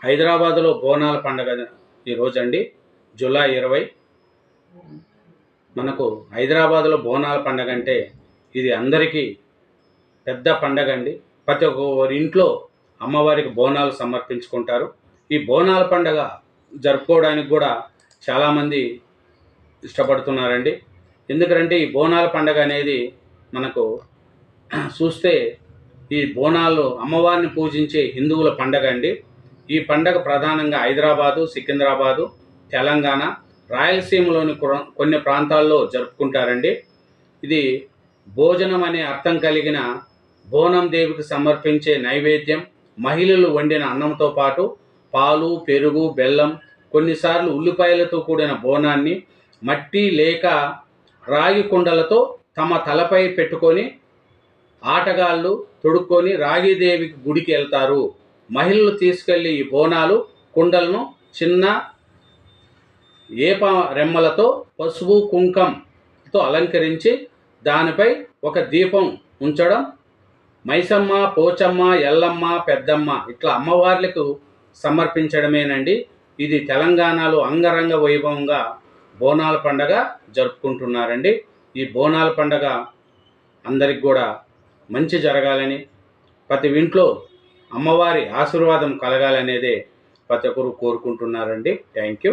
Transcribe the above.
హైదరాబాదులో బోనాల పండుగ ఈరోజు అండి, జూలై 20. మనకు హైదరాబాదులో బోనాల పండుగ అంటే ఇది అందరికీ పెద్ద పండగ అండి. ప్రతి ఒక్కరి ఇంట్లో అమ్మవారికి బోనాలు సమర్పించుకుంటారు. ఈ బోనాల పండుగ జరుపుకోవడానికి కూడా చాలామంది ఇష్టపడుతున్నారండి. ఎందుకంటే ఈ బోనాల పండుగ అనేది మనకు చూస్తే ఈ బోనాలు అమ్మవారిని పూజించే హిందువుల పండగ అండి. ఈ పండగ ప్రధానంగా హైదరాబాదు, సికింద్రాబాదు, తెలంగాణ, రాయలసీమలోని కొన్ని ప్రాంతాల్లో జరుపుకుంటారండి. ఇది భోజనం అనే అర్థం కలిగిన బోనం దేవికి సమర్పించే నైవేద్యం. మహిళలు వండిన అన్నంతో పాటు పాలు, పెరుగు, బెల్లం, కొన్నిసార్లు ఉల్లిపాయలతో కూడిన బోనాన్ని మట్టి లేక రాగి కుండలతో తమ తలపై పెట్టుకొని ఆటగాళ్ళు తొడుక్కొని రాగిదేవికి గుడికి వెళ్తారు. మహిళలు తీసుకెళ్లి ఈ బోనాలు కుండలను చిన్న ఏప రెమ్మలతో పసుపు కుంకంతో అలంకరించి దానిపై ఒక దీపం ఉంచడం, మైసమ్మ, పోచమ్మ, ఎల్లమ్మ, పెద్దమ్మ ఇట్లా అమ్మవార్లకు సమర్పించడమేనండి. ఇది తెలంగాణలో అంగరంగ వైభవంగా బోనాల పండగ జరుపుకుంటున్నారండి. ఈ బోనాల పండగ అందరికి కూడా మంచి జరగాలని, ప్రతి ఇంట్లో అమ్మవారి ఆశీర్వాదం కలగాలనేదే ప్రతి ఒక్కరు కోరుకుంటున్నారండి. Thank you.